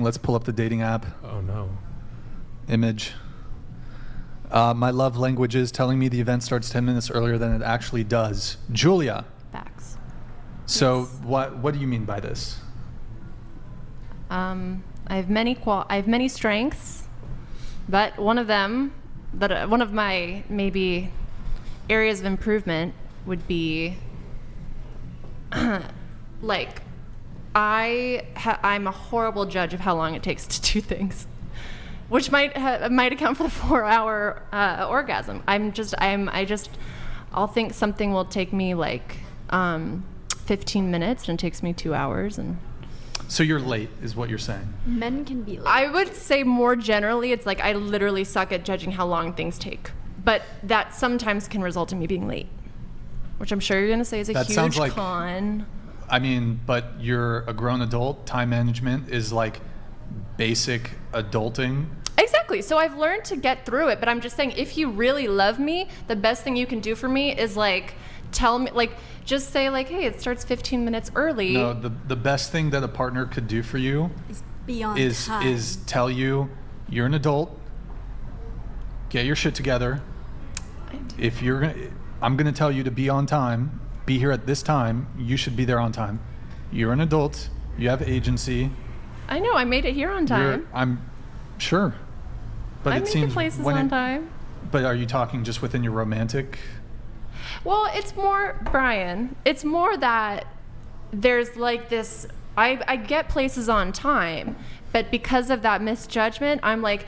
Let's pull up the dating app Oh no. image. My love language is telling me the event starts 10 minutes earlier than it actually does. Julia. Facts. So Yes. what do you mean by this? I have many strengths, but one of my maybe areas of improvement would be like I'm a horrible judge of how long it takes to do things, which might account for the 4-hour orgasm. I'll think something will take me like 15 minutes and it takes me 2 hours. And So you're late is what you're saying. Men can be late. I would say more generally, it's like I literally suck at judging how long things take. But that sometimes can result in me being late, which I'm sure you're going to say is a That huge sounds like- con. I mean, but you're a grown adult. Time management is like basic adulting. Exactly. So I've learned to get through it, but I'm just saying if you really love me, the best thing you can do for me is like tell me, like just say like, hey, it starts 15 minutes early. No, the best thing that a partner could do for you It's beyond is time. is tell you you're an adult. Get your shit together. If I'm gonna tell you to be on time, be here at this time. You should be there on time. You're an adult. You have agency. I know. I made it here on time. I'm sure, but I it make seems the places when on it- time. But are you talking just within your romantic? Well, it's more, Brian, it's more that there's like this, I get places on time, but because of that misjudgment, I'm like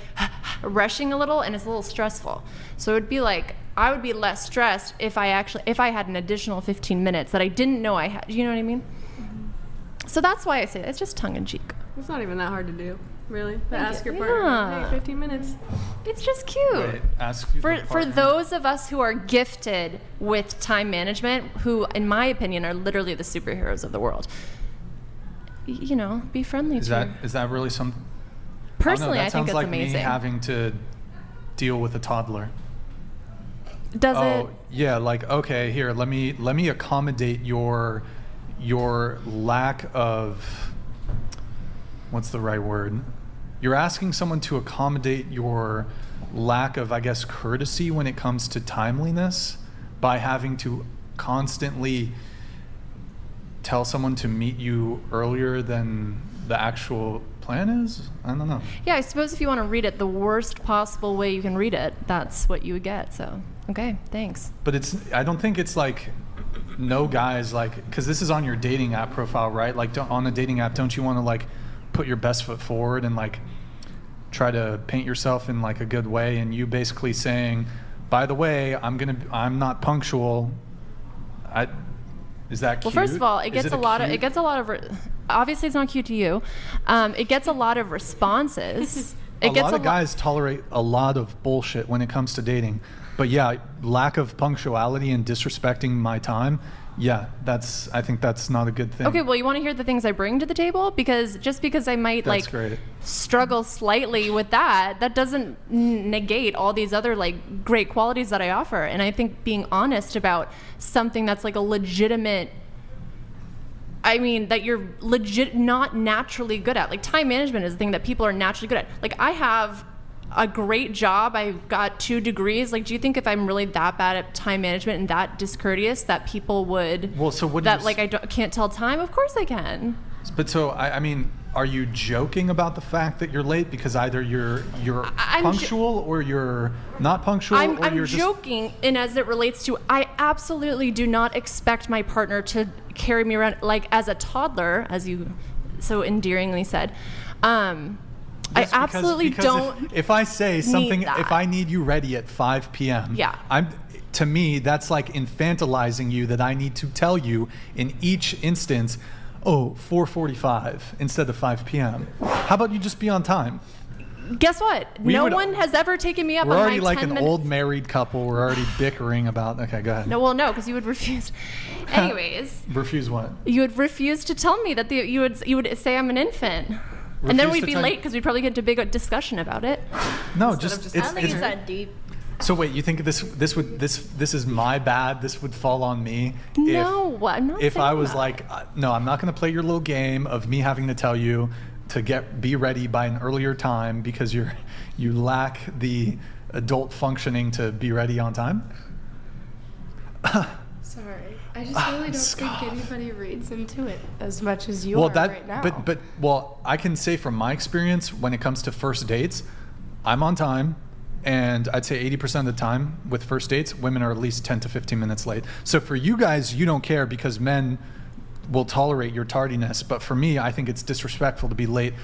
rushing a little and it's a little stressful. So it would be like, I would be less stressed if I had an additional 15 minutes that I didn't know I had. You know what I mean? Mm-hmm. So that's why I say it's just tongue in cheek. It's not even that hard to do, really. To Thank ask you. your partner, Yeah. hey, 15 minutes. It's just cute. Wait, ask you For partner. those of us who are gifted with time management, who, in my opinion, are literally the superheroes of the world, you know, be friendly Is to that really something? Personally, that I think sounds it's like amazing. me having to deal with a toddler. Does Oh, it? yeah, like, okay, here, let me accommodate your lack of, what's the right word? You're asking someone to accommodate your lack of, I guess, courtesy when it comes to timeliness by having to constantly tell someone to meet you earlier than the actual plan is? I don't know. Yeah, I suppose if you want to read it the worst possible way you can read it, that's what you would get. So, okay, thanks. But I don't think it's like, no guys, like, because this is on your dating app profile, right? Like, on a dating app, don't you want to like put your best foot forward and like try to paint yourself in like a good way? And you basically saying, by the way, I'm not punctual. Is that cute? Well, first of all, Is it cute? obviously it's not cute to you. It gets a lot of responses. A lot of guys tolerate a lot of bullshit when it comes to dating. But yeah, lack of punctuality and disrespecting my time, yeah, I think that's not a good thing. Okay, well, you want to hear the things I bring to the table? Because just because I might That's great. struggle slightly with that doesn't negate all these other like great qualities that I offer. And I think being honest about something that's like a legitimate, I mean, that you're not naturally good at. Like time management is the thing that people are naturally good at. Like I have a great job. I got 2 degrees. Like, do you think if I'm really that bad at time management and that discourteous that people would, Well, so what that like I can't tell time? Of course I can. But so, I mean, are you joking about the fact that you're late because either you're punctual or you're not punctual? I'm you're joking, and as it relates to, I absolutely do not expect my partner to carry me around like as a toddler, as you so endearingly said. I absolutely don't. If I say something, that. if I need you ready at 5 p.m., Yeah. To me, that's like infantilizing you that I need to tell you in each instance, 4:45 instead of 5 p.m. How about you just be on time? Guess what? No one has ever taken me up We're on my already 10 like an minutes. old married couple. We're already bickering about. Okay, go ahead. No, because you would refuse. Anyways, Refuse what? you would refuse to tell me that you would say I'm an infant. And then Refuse we'd to be tell- late because we'd probably get into a big discussion about it. No, Instead just of just- I don't think it's that deep. So wait, you think this is my bad? This would fall on me? No, I'm not If saying I was that. like, no, I'm not going to play your little game of me having to tell you to be ready by an earlier time because you lack the adult functioning to be ready on time? Sorry, I just really don't think anybody reads into it as much as you Well, are right now. Well, I can say from my experience when it comes to first dates, I'm on time, and I'd say 80% of the time with first dates, women are at least 10 to 15 minutes late. So for you guys, you don't care because men will tolerate your tardiness, but for me, I think it's disrespectful to be late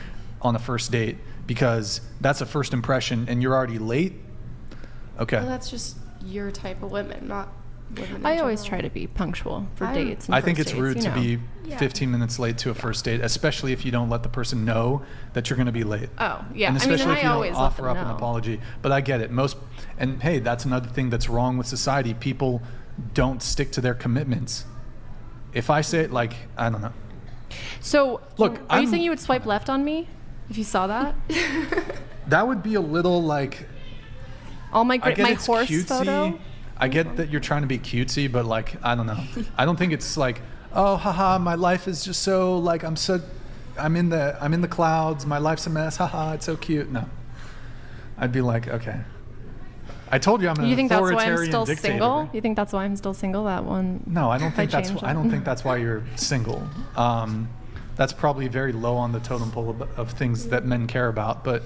on a first date because that's a first impression and you're already late. Okay. Well, that's just your type of women, not women in I always general. try to be punctual for I'm- dates. And I think first it's dates, rude you to know. be Yeah. 15 minutes late to a first date, especially if you don't let the person know that you're going to be late. Oh, yeah. And I mean, especially and if I you always don't let offer them up an know. apology. But I get it. And hey, that's another thing that's wrong with society. People don't stick to their commitments. If I say it, like, I don't know. So, Look, are you I'm- saying you would swipe left on me if you saw that? That would be a little like, All my I get my it's horse cutesy. photo. I get that you're trying to be cutesy, but like, I don't know. I don't think it's like, oh, haha, my life is just so like I'm in the clouds. My life's a mess. Haha, it's so cute. No, I'd be like, okay. I told you I'm an You think that's why I'm authoritarian still dictator. single? You think that's why I'm still single? That one? No, I don't think that's. change I it. don't think that's why you're single. That's probably very low on the totem pole of things that men care about. But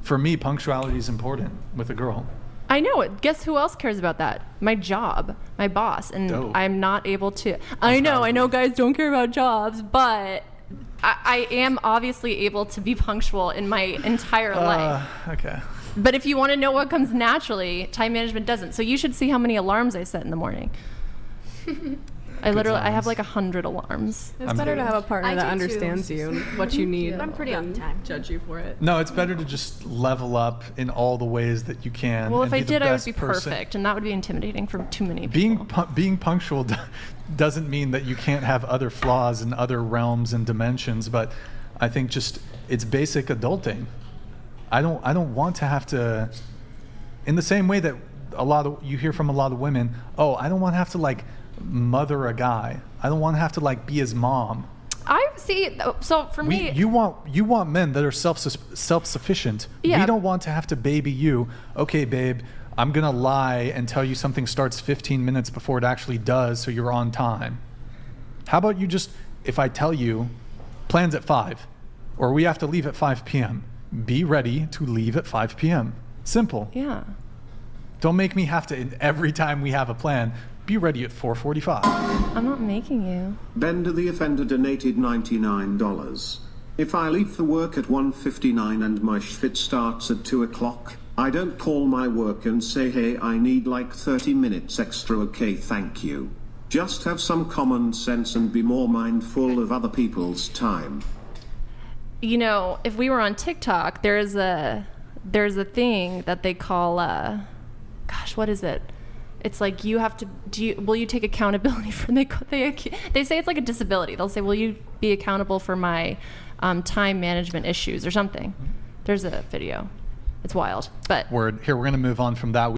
for me, punctuality is important with a girl. I know it. Guess who else cares about that? My job, my boss, and Dope. I'm not able to. I know guys don't care about jobs, but I am obviously able to be punctual in my entire life. Okay. But if you want to know what comes naturally, time management doesn't. So you should see how many alarms I set in the morning. I have times. like 100 alarms. It's I'm better good. to have a partner I that do too. understands you and what you need. I'm pretty on than time. Judge you for it. No, it's better to just level up in all the ways that you can. Well, and if I be the did, I would best be person. perfect, and that would be intimidating for too many people. Being punctual doesn't mean that you can't have other flaws in other realms and dimensions, but I think just it's basic adulting. I don't want to have to, in the same way that you hear from a lot of women, oh, I don't want to have to like mother a guy. I don't want to have to like be his mom. I see. So for me, You want men that are self-sufficient. Yeah. We don't want to have to baby you. Okay, babe, I'm gonna lie and tell you something starts 15 minutes before it actually does, so you're on time. How about you just, if I tell you, plans at 5, or we have to leave at 5 p.m. Be ready to leave at 5 p.m. Simple. yeah. Don't make me have to every time we have a plan. Be ready at 4:45. I'm not making you. Bender the Offender donated $99. If I leave for work at 1:59 and my shift starts at 2 o'clock, I don't call my work and say, hey, I need like 30 minutes extra, okay, thank you. Just have some common sense and be more mindful of other people's time. You know, if we were on TikTok, there's a thing that they call, gosh, what is it? It's like you have to, will you take accountability for, they say it's like a disability. They'll say, will you be accountable for my time management issues or something? There's a video. It's wild. But Word. Here, we're gonna move on from that.